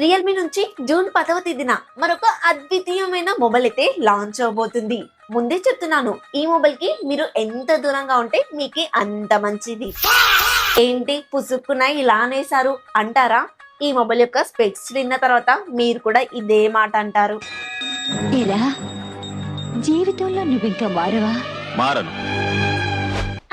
Realme నుంచి June 10వ తేదీన మరొక అద్వితీయమైన మొబైల్ అయితే లాంచ్ అవబోతుంది. ముందే చెప్తున్నాను, ఈ మొబైల్ కి మీరు ఎంత దూరంగా ఉంటే మీకే అంత మంచిది. ఏంటి పుసుక్కున ఇలా అనేసారు అంటారా? ఈ మొబైల్ యొక్క స్పెక్స్ విన్న తర్వాత మీరు కూడా ఇదే మాట అంటారు. జీవితంలో నువ్వింకా మారవా? మారను.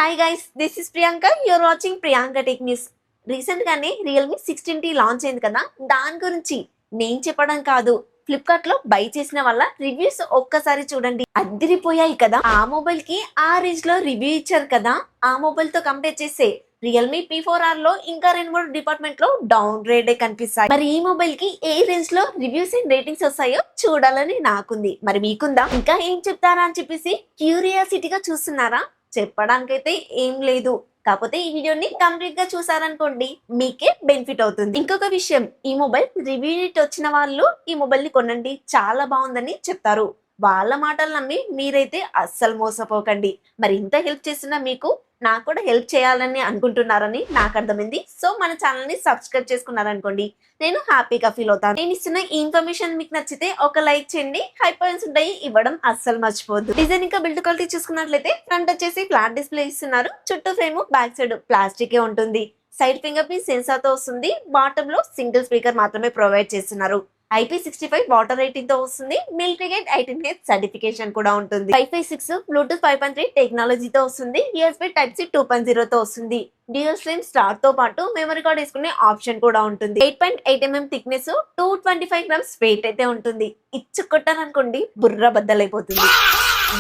Hi guys, this is Priyanka, you're watching Priyanka tech news. Recent గానే రియల్మీ 16T లాంచ్ అయింది కదా, దాని గురించి నేను చెప్పడం కాదు, ఫ్లిప్కార్ట్ లో బై చేసిన వాళ్ళ రివ్యూస్ ఒక్కసారి చూడండి, అదిరిపోయాయి కదా. ఆ మొబైల్ కి ఆ రేంజ్ లో రివ్యూ ఇచ్చారు కదా. ఆ మొబైల్ తో కంపేర్ చేస్తే రియల్మీ P4R లో ఇంకా 2-3 డిపార్ట్మెంట్ లో డౌన్ గ్రేడ్ కనిపిస్తాయి. మరి ఈ మొబైల్ కి ఏ రేంజ్ లో రివ్యూస్ అండ్ రేటింగ్స్ వస్తాయో చూడాలని నాకుంది. మరి మీకుందా? ఇంకా ఏం చెప్తారా అని చెప్పేసి క్యూరియాసిటీగా చూస్తున్నారా? చెప్పడానికైతే ఏం లేదు, కాకపోతే ఈ వీడియోని కంప్లీట్ గా చూసారనుకోండి మీకే బెనిఫిట్ అవుతుంది. ఇంకొక విషయం, ఈ మొబైల్ రివ్యూ యూనిట్ వచ్చిన వాళ్ళు ఈ మొబైల్ ని కొనండి, చాలా బాగుందని చెప్తారు. వాళ్ళ మాటలు నమ్మి మీరైతే అస్సలు మోసపోకండి. మరి ఇంత హెల్ప్ చేస్తున్నా మీకు నాకు కూడా హెల్ప్ చేయాలని అనుకుంటున్నారని నాకు అర్థమైంది. సో మన ఛానల్ ని సబ్స్క్రైబ్ చేసుకున్నారనుకోండి, నేను హ్యాపీగా ఫీల్ అవుతాను. నేను ఇస్తున్న ఈ ఇన్ఫర్మేషన్ మీకు నచ్చితే ఒక లైక్ చేయండి. హై పాయింట్స్ ఉంటాయి, ఇవ్వడం అస్సలు మర్చిపోద్దు. డిజైన్ ఇంకా బిల్డ్ క్వాలిటీ చూసుకున్నట్లయితే ఫ్రంట్ వచ్చేసి ఫ్లాట్ డిస్ప్లే ఇస్తున్నారు. చుట్టూ ఫ్రేమ్ బ్యాక్ సైడ్ ప్లాస్టిక్ ఉంటుంది. సైడ్ ఫింగర్ ప్రింట్ సెన్సార్ తో వస్తుంది. బాటమ్ లో సింగిల్ స్పీకర్ మాత్రమే ప్రొవైడ్ చేస్తున్నారు. IP65 వాటర్ రేటింగ్ తో వస్తుంది. మిలిటరీ గేట్ 18H సర్టిఫికేషన్ కూడా ఉంటుంది. Wi-Fi 6 బ్లూటూత్ 5.3 టెక్నాలజీతో వస్తుంది. USB Type-C 2.0 తో వస్తుంది. డ్యూయల్ స్ట్రీమ్ స్టార్ తో పాటు మెమరీ కార్డ్ వేసుకునే ఆప్షన్ కూడా ఉంటుంది. 8.8mm థిక్నెస్, 225 grams వెయిట్ అయితే ఉంటుంది. ఇచ్చు కొట్టారనుకోండి బుర్ర బద్దలైపోతుంది.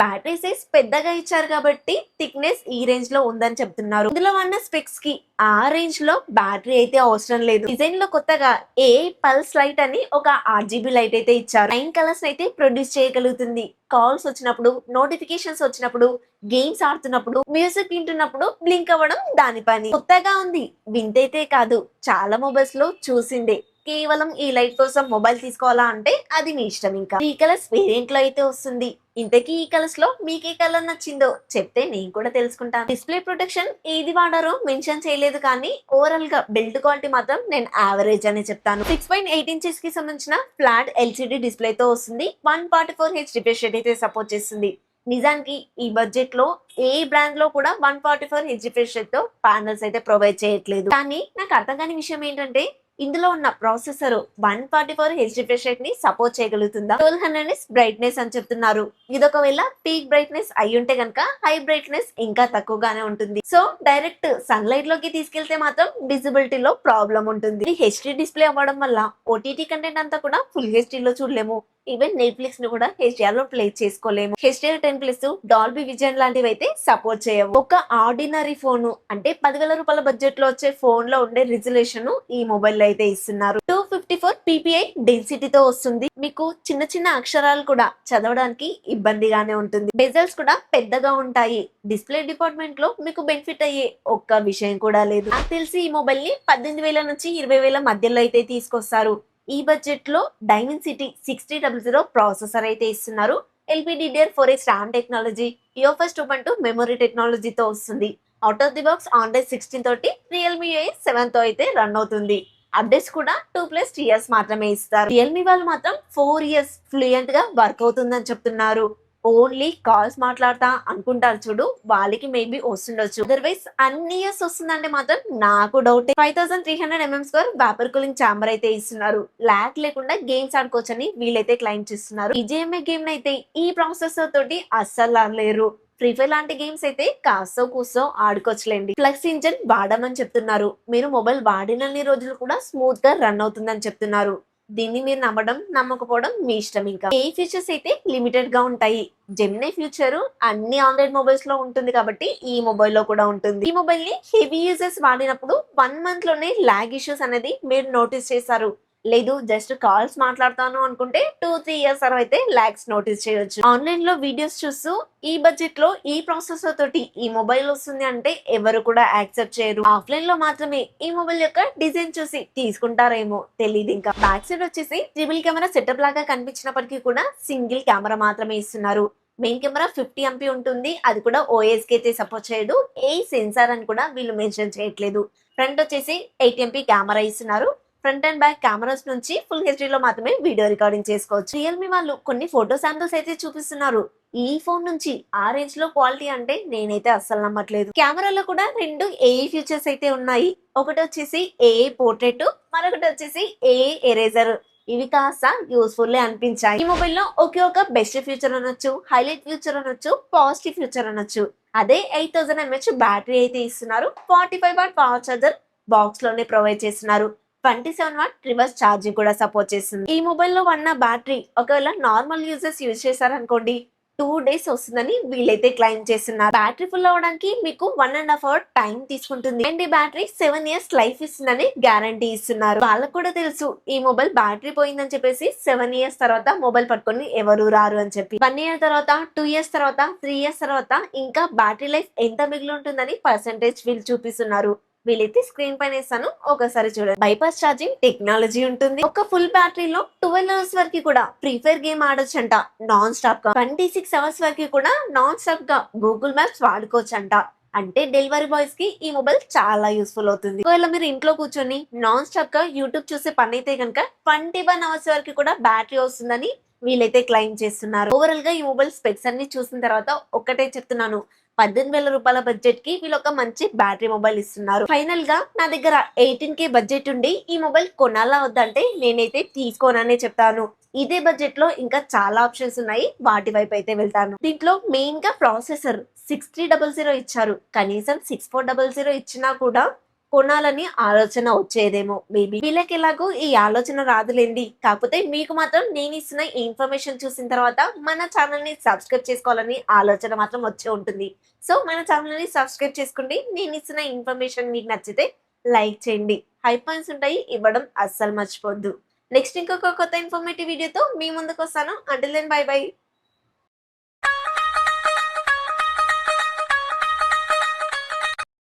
బ్యాటరీ సైజ్ పెద్దగా ఇచ్చారు కాబట్టి థిక్నెస్ ఈ రేంజ్ లో ఉందని చెప్తున్నారు. ఇందులో ఉన్న స్పెక్స్ కి ఆ రేంజ్ లో బ్యాటరీ అయితే అవసరం లేదు. డిజైన్ లో కొత్తగా ఏ పల్స్ లైట్ అని ఒక RGB లైట్ అయితే ఇచ్చారు. 9 కలర్స్ అయితే ప్రొడ్యూస్ చేయగలుగుతుంది. కాల్స్ వచ్చినప్పుడు, నోటిఫికేషన్స్ వచ్చినప్పుడు, గేమ్స్ ఆడుతున్నప్పుడు, మ్యూజిక్ వింటున్నప్పుడు బ్లింక్ అవ్వడం దాని పని. కొత్తగా ఉంది, వింతైతే కాదు, చాలా మొబైల్స్ లో చూసిందే. కేవలం ఈ లైట్ కోసం మొబైల్ తీసుకోవాలా అంటే అది మీ ఇష్టం. ఇంకా ఈ కలర్స్ వేరియంట్ లో అయితే వస్తుంది. ఇంతకీ ఈ కలర్స్ లో మీకు ఏ కలర్ నచ్చిందో చెప్తే నేను కూడా తెలుసుకుంటాను. డిస్ప్లే ప్రొటెక్షన్ ఏది వాడారో మెన్షన్ చేయలేదు, కానీ ఓవరాల్ గా బిల్డ్ క్వాలిటీ మాత్రం నేను యావరేజ్ అని చెప్తాను. 6.8 inches కి సంబంధించిన ఫ్లాట్ LCD డిస్ప్లే తో వస్తుంది. 144Hz రిఫ్రెష్ రేట్ అయితే సపోర్ట్ చేస్తుంది. నిజానికి ఈ బడ్జెట్ లో ఏ బ్రాండ్ లో కూడా 144Hz రిఫ్రెష్ రేట్ తో ప్యానల్స్ అయితే ప్రొవైడ్ చేయట్లేదు. కానీ నాకు అర్థం కాని విషయం ఏంటంటే, ఇందులో ఉన్న ప్రాసెసర్ 144Hz రిఫ్రెష్ రేట్ ని సపోర్ట్ చేయగలుగుతుందా? 1200 బ్రైట్నెస్ అని చెప్తున్నారు. ఇది ఒకవేళ పీక్ బ్రైట్నెస్ అయి ఉంటే గనక హై బ్రైట్నెస్ ఇంకా తక్కువగానే ఉంటుంది. సో డైరెక్ట్ సన్ లైట్ లోకి తీసుకెళ్తే మాత్రం విజిబిలిటీ లో ప్రాబ్లం ఉంటుంది. HD డిస్ప్లే అవ్వడం వల్ల OTT కంటెంట్ అంతా కూడా ఫుల్ HD లో చూడలేము. ఈవెన్ నెట్ఫ్లిక్స్ ని కూడా HDR లో ప్లే చేసుకోలేము. HDR10+ డాల్బీ విజన్ లాంటివి అయితే సపోర్ట్ చేయవు. ఒక ఆర్డినరీ ఫోన్ అంటే 10,000 రూపాయల బడ్జెట్ లో వచ్చే ఫోన్ లో ఉండే రిజల్యూషన్ ఈ మొబైల్ అయితే ఇస్తున్నారు. 254 PPI డెన్సిటీతో వస్తుంది. మీకు చిన్న చిన్న అక్షరాలు కూడా చదవడానికి ఇబ్బందిగానే ఉంటుంది. బెజల్స్ కూడా పెద్దగా ఉంటాయి. డిస్ప్లే డిపార్ట్మెంట్ లో మీకు బెనిఫిట్ అయ్యే ఒక్క విషయం కూడా లేదు. నాకు తెలిసి ఈ మొబైల్ ని 18,000 నుంచి 20,000 మధ్యలో అయితే తీసుకొస్తారు. ఈ బడ్జెట్ లో డైమెన్సిటీ 6000 ప్రాసెసర్ అయితే ఇస్తున్నారు. LPDDR4X RAM technology, UFS 2.2 memory టెక్నాలజీతో వస్తుంది. Out of the box Android 16 తోటి రియల్మీ UI 7 తో అయితే రన్ అవుతుంది. అప్డేట్స్ కూడా 2+ years మాత్రమే ఇస్తారు. రియల్మీ వాళ్ళు మాత్రం 4 years ఫ్లూయెంట్ గా వర్క్ అవుతుందని చెప్తున్నారు. ఓన్లీ కాల్స్ మాట్లాడతా అనుకుంటారు చూడు, వాళ్ళకి మేబీ వస్తుండొచ్చు. అదర్వైజ్ అన్ని ఇయర్స్ వస్తుందంటే మాత్రం నాకు doubt. 5300 mm² vapour cooling chamber అయితే ఇస్తున్నారు. ల్యాగ్ లేకుండా గేమ్స్ ఆడుకోవచ్చని వీళ్ళైతే క్లైమ్ చేస్తున్నారు. BGMI గేమ్ అయితే ఈ ప్రాసెసర్ తోటి అస్సలు ఆడలేరు. ఫ్రీ ఫైర్ లాంటి గేమ్స్ అయితే కాస్తో కూస్తో ఆడుకోవచ్చులేండి. ఫ్లక్స్ ఇంజన్ వాడమని చెప్తున్నారు. మీరు మొబైల్ వాడినన్ని రోజులు కూడా స్మూత్ గా రన్ అవుతుందని చెప్తున్నారు. దీన్ని మీరు నమ్మడం నమ్మకపోవడం మీ ఇష్టం. ఇంకా ఏ ఫీచర్స్ అయితే లిమిటెడ్ గా ఉంటాయి. జెమినై ఫ్యూచర్ అన్ని ఆండ్రాయిడ్ మొబైల్స్ లో ఉంటుంది కాబట్టి ఈ మొబైల్ లో కూడా ఉంటుంది. ఈ మొబైల్ ని హెవీ యూజర్స్ వాడినప్పుడు 1 month లోనే లాగ్ ఇష్యూస్ అనేది మీరు నోటీస్ చేశారు. లేదు జస్ట్ కాల్స్ మాట్లాడతాను అనుకుంటే 2-3 years తర్వాత అయితే లాగ్స్ నోటీస్ చేయొచ్చు. ఆన్లైన్ లో వీడియోస్ చూస్తూ ఈ బడ్జెట్ లో ఈ ప్రాసెసర్ తోటి ఈ మొబైల్ వస్తుంది అంటే ఎవరు కూడా యాక్సెప్ట్ చేయరు. ఆఫ్లైన్ లో మాత్రమే ఈ మొబైల్ యొక్క డిజైన్ చూసి తీసుకుంటారేమో తెలియదు. ఇంకా బ్యాక్ సైడ్ వచ్చేసి ట్రిపుల్ కెమెరా సెటప్ లాగా కనిపించినప్పటికీ కూడా సింగిల్ కెమెరా మాత్రమే ఇస్తున్నారు. మెయిన్ కెమెరా 50 MP ఉంటుంది. అది కూడా OIS కి అయితే సపోర్ట్ చేయదు. ఏ సెన్సార్ అని కూడా వీళ్ళు మెన్షన్ చేయట్లేదు. ఫ్రంట్ వచ్చేసి 8 MP కెమెరా ఇస్తున్నారు. ఫ్రంట్ అండ్ బ్యాక్ కెమెరాస్ నుంచి ఫుల్ హెచ్డీ లో మాత్రమే వీడియో రికార్డింగ్ చేసుకోవచ్చు. రియల్మీ వాళ్ళు కొన్ని ఫోటో శాంపిల్స్ అయితే చూపిస్తున్నారు. ఈ ఫోన్ నుంచి ఆ రేంజ్ లో క్వాలిటీ అంటే నేనైతే అస్సలు నమ్మట్లేదు. కెమెరాలో కూడా రెండు ఏఐ ఫీచర్స్ అయితే ఉన్నాయి. ఒకటి వచ్చేసి ఏఐ పోర్ట్రేట్, మరొకటి వచ్చేసి ఏఐ ఎరేజర్. ఇవి కాస్త యూస్ఫుల్ అనిపించాయి. ఈ మొబైల్ లో ఒకే ఒక బెస్ట్ ఫ్యూచర్ అనొచ్చు, హైలైట్ ఫ్యూచర్ అనొచ్చు, పాజిటివ్ ఫ్యూచర్ అనొచ్చు. అదే 8000 mAh బ్యాటరీ అయితే ఇస్తున్నారు. 45 వాట్ పవర్ చార్జర్ బాక్స్ లోనే ప్రొవైడ్ చేస్తున్నారు. 27 వాట్ రివర్స్ ఛార్జింగ్ కూడా సపోర్ట్ చేస్తుంది. ఈ మొబైల్ లో ఉన్న బ్యాటరీ ఒకవేళ నార్మల్ యూజర్స్ యూజ్ చేశారనుకోండి 2 days వస్తుందని వీళ్ళైతే క్లైమ్ చేస్తున్నారు. బ్యాటరీ ఫుల్ అవడానికి మీకు 1.5 hour టైం తీసుకుంటుంది. అండ్ ఈ బ్యాటరీ 7 years లైఫ్ ఇస్తుందని గ్యారంటీ ఇస్తున్నారు. వాళ్ళకు కూడా తెలుసు ఈ మొబైల్ బ్యాటరీ పోయిందని చెప్పేసి 7 years తర్వాత మొబైల్ పట్టుకొని ఎవరు రారు అని చెప్పి. 1 year తర్వాత, 2 years తర్వాత, 3 years తర్వాత ఇంకా బ్యాటరీ లైఫ్ ఎంత మిగిలి ఉంటుందని పర్సెంటేజ్ వీళ్ళు చూపిస్తున్నారు. వీళ్ళైతే స్క్రీన్ పైన ఇస్తాను, ఒకసారి చూడండి. బైపాస్ ఛార్జింగ్ టెక్నాలజీ ఉంటుంది. ఒక ఫుల్ బ్యాటరీలో 12 hours వరకు కూడా ఫ్రీ ఫైర్ గేమ్ ఆడొచ్చంట నాన్ స్టాప్ గా. 26 hours వరకు కూడా నాన్ స్టాప్ గా గూగుల్ మ్యాప్స్ వాడుకోవచ్చంట. అంటే డెలివరీ బాయ్స్ కి ఈ మొబైల్ చాలా యూస్ఫుల్ అవుతుంది. ఒకవేళ మీరు ఇంట్లో కూర్చొని నాన్ స్టాప్ గా యూట్యూబ్ చూసే పని అయితే కనుక 21 hours వరకు కూడా బ్యాటరీ వస్తుందని వీళ్ళైతే క్లైమ్ చేస్తున్నారు. ఓవరాల్ గా ఈ మొబైల్ స్పెక్స్ అన్ని చూసిన తర్వాత ఒక్కటే చెప్తున్నాను, 18,000 రూపాయల బడ్జెట్ కి వీళ్ళు ఒక మంచి బ్యాటరీ మొబైల్ ఇస్తున్నారు. ఫైనల్ గా నా దగ్గర 18K బడ్జెట్ ఉండి ఈ మొబైల్ కొనాలా వద్దంటే నేనైతే తీసుకోననే చెప్తాను. ఇదే బడ్జెట్ లో ఇంకా చాలా ఆప్షన్స్ ఉన్నాయి, వాటి వైపు అయితే వెళ్తాను. దీంట్లో మెయిన్ గా ప్రాసెసర్ 6300 ఇచ్చారు. కనీసం 6400 ఇచ్చినా కూడా కొనాలని ఆలోచన వచ్చేదేమో మేబీ. వీళ్ళకి ఎలాగో ఈ ఆలోచన రాదులేండి. కాకపోతే మీకు మాత్రం నేను ఇస్తున్న ఈ ఇన్ఫర్మేషన్ చూసిన తర్వాత మన ఛానల్ ని సబ్స్క్రైబ్ చేసుకోవాలని ఆలోచన మాత్రం వచ్చే ఉంటుంది. సో మన ఛానల్ ని సబ్స్క్రైబ్ చేసుకోండి. నేను ఇస్తున్న ఇన్ఫర్మేషన్ మీకు నచ్చితే లైక్ చేయండి. హై పాయింట్స్ ఉంటాయి, ఇవ్వడం అస్సలు మర్చిపోద్దు. నెక్స్ట్ ఇంకొక కొత్త ఇన్ఫర్మేటివ్ వీడియోతో మీ ముందుకు వస్తాను. Until then bye by.